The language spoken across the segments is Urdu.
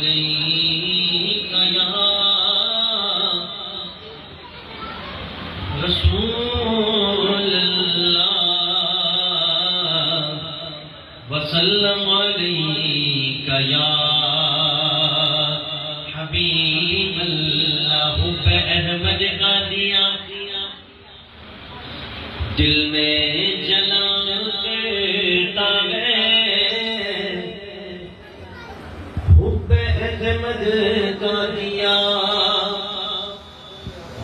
علیک یا رسول اللہ وسلم علیک یا حبیب اللہ حب احمد کا دیا دل میں جلا کرتا ہے حب احمد کا دیا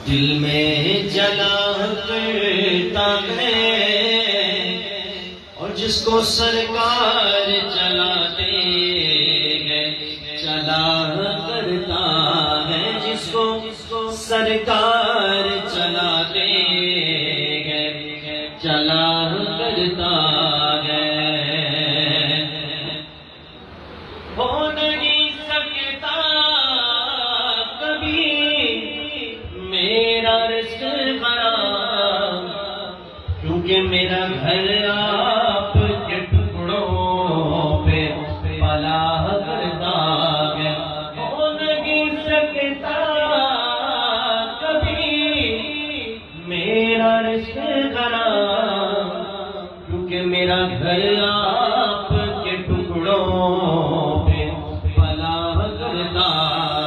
دل میں جلا کرتا ہے اور جس کو سرکار چلاتے ہیں چلا کرتا ہے جس کو سرکار چلاتے ہیں چلا کرتا ہے ہو نہیں سکتا کبھی میرا رزق حرام کیونکہ میرا گھر آپ کے ٹکڑوں پہ پلا کرتا ہے ہو نہیں سکتا کبھی میرا رزق حرام کیونکہ میرا گھر آپ کے ٹکڑوں پہ پلا کرتا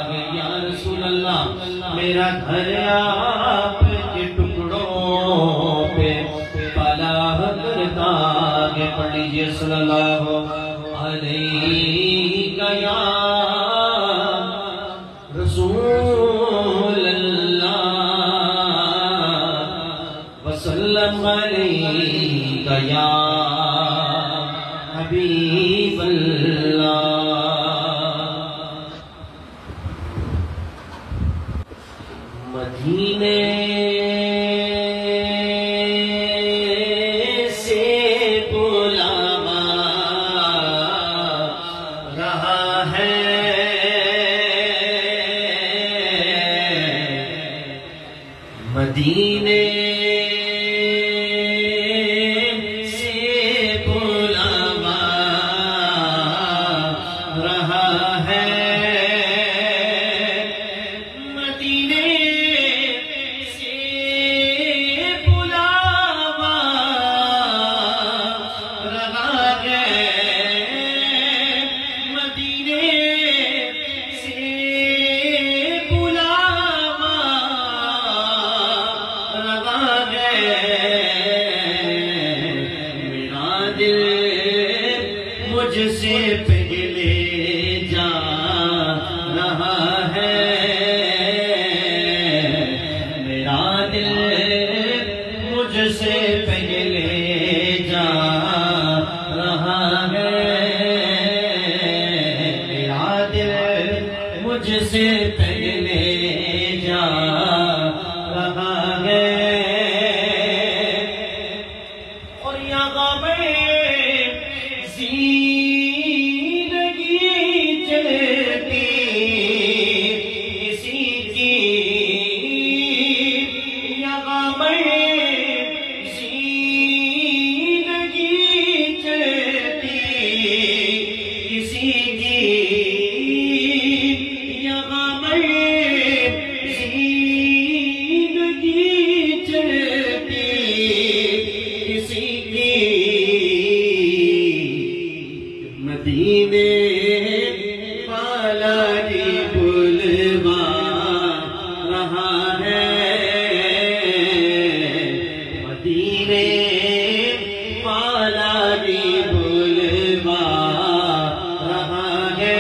ہے یا رسول اللہ میرا گھر آپ کے ٹکڑوں پہ پلا کرتا ہے پڑھ لیجئے صلی اللہ علیہ یا رسول اللہ وسلم علیک یا حبیب اللہ مدینے سے بلاوا رہا ہے مدینے سے بلاوا رہا ہے مدینے سے بلاوا رہا ہے مدینے سے بلاوا رہا ہے میرا دل مجھ سے پہلے جا رہا ہے میرا دل مجھ سے پہلے جا رہا ہے میرا دل مجھ سے پہلے جا رہا ہے اور یہاں میں زندگی چلتی کسی کی یہاں میں زندگی چلتی کسی کی یہاں میں زندگی چلتی کسی کی مدینے والا دی بلوا رہا ہے مدینے والا دی بلوا رہا ہے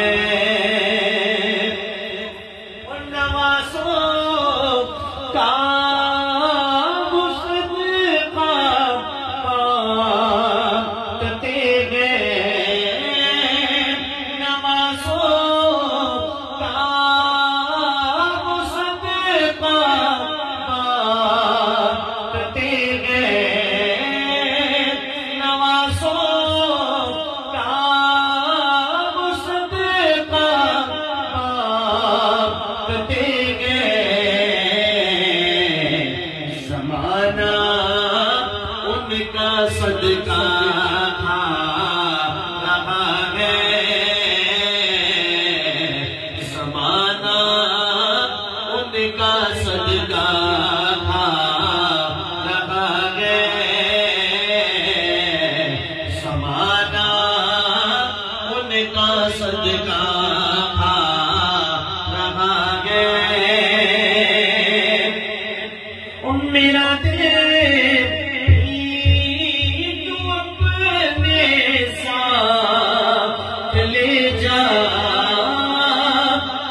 اور نوازوں کا مصدقہ پاتے گئے نوازوں کا مصدقہ پاتے گئے نوازوں کا مصدقہ پاتے گئے زمانہ ان کا صدقہ کھا رہا ہے صدقہ کھا رہا ہے میرا دل تو اپنے ساتھ لے جا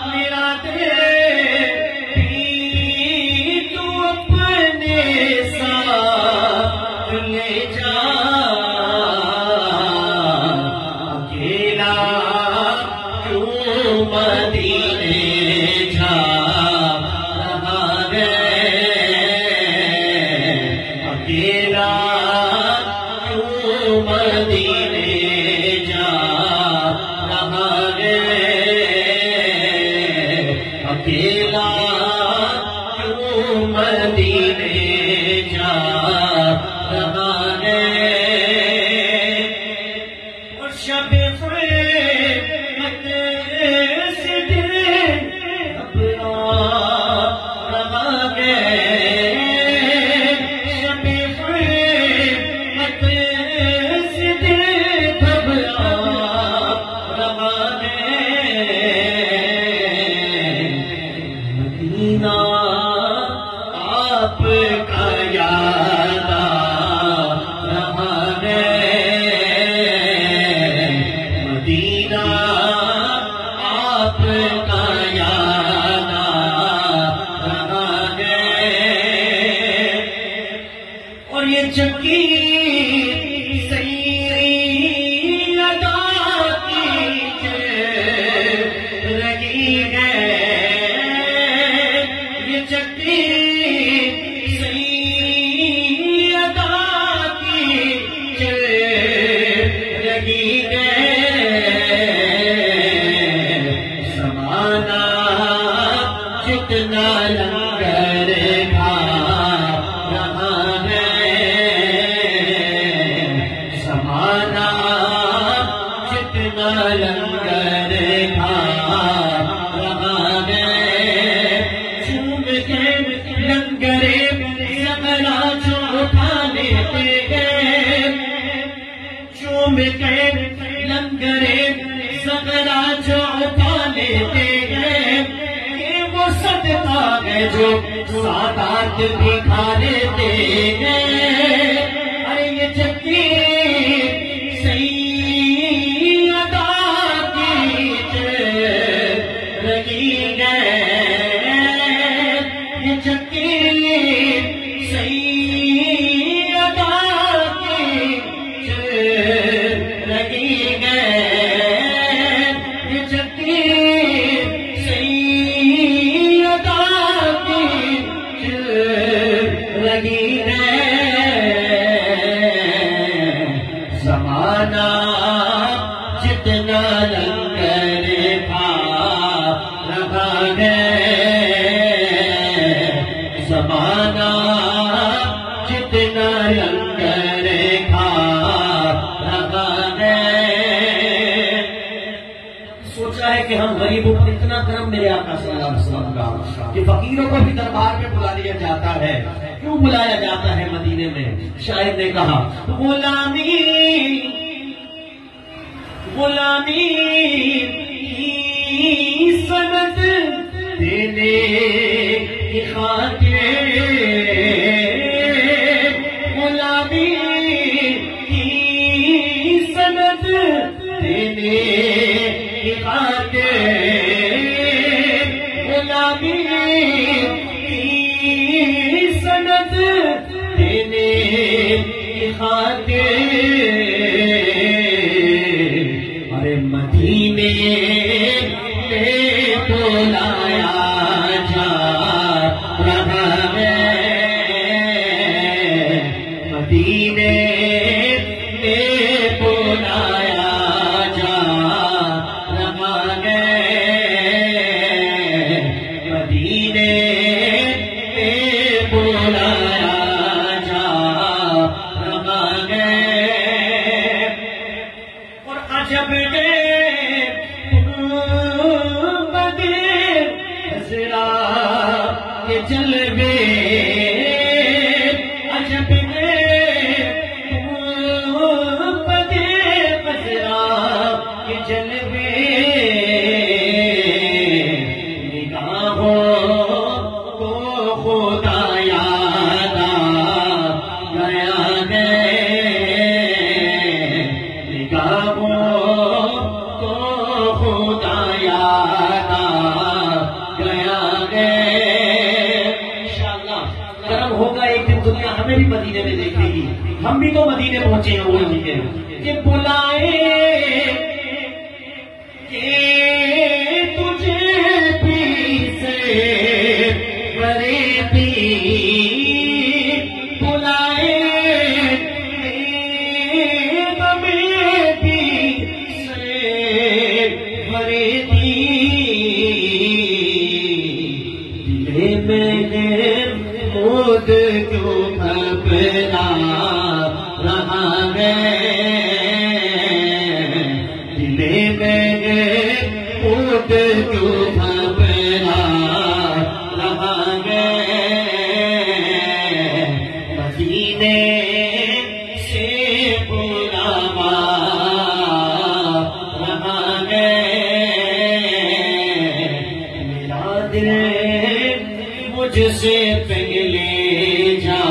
میرا دل تو اپنے ساتھ لے جا اکیلا کیوں مدینے جا رہا ہے اکیلا کیوں مدینے جا رہا ہے اکیلا کیوں مدینے جا رہا ہے اور شب خیمت سے دل گھبرا رہا ہے آپ کا یاد آ رہا ہے مدینہ آپ کا یاد آ رہا ہے اور یہ چکی سیری ادا کی رہی ہے یہ چکی سی ادا کی چل رہی ہے زمانہ جتنا لنگر کھا رہا ہے زمانہ جتنا لنگر کھا رہا ہے لنگرے زغرا جو اٹھا لیتے ہیں چوم کے لنگرے زغرا جو اٹھا لیتے ہیں کہ وہ صدقہ ہے جو سادات بھی کھا لیتے ہیں ارے یہ چکی صحیح ادا کی رہی ہے چکی صحیح ادا کی رہی ہے یہ چکی صحیح ادا کی رہی ہے زمانہ جتنا لنگر کھا رہا ہے زمانہ جتنا لنگر کھا رہا ہے سوچا ہے کہ ہم غریبوں پر اتنا کرم میرے آقا صلی اللہ علیہ وسلم کا کہ فقیروں کو بھی دربار میں بلا لیا جاتا ہے کیوں بلایا جاتا ہے مدینے میں شاعر نے کہا غلامی غلامی سند دینے کی خاطر غلامی کی سند دینے کی خاطر غلامی کی سند دینے کی خاطر ارے مدینے میں بلایا جا رہا ہے مدینے میں بلایا جا رہا ہے مدینے میں بلایا جا رہا ہے اور عجب کے جلوے عجب بدے بزرا کے جلوے مدینے میں دیکھے گی. ہم بھی تو مدینے پہنچے ہیں وہ لکھے کہ بلائے کہ تجھے پی سے غریبی بلائے ہمیں پی سے غریبی دلے میں خود کیوں گھبرا رہا ہے دلے میں خود کیوں گھبرا رہا ہے مدینے سے بلاوا رہا ہے میرا دل مجھ سے پہلے جا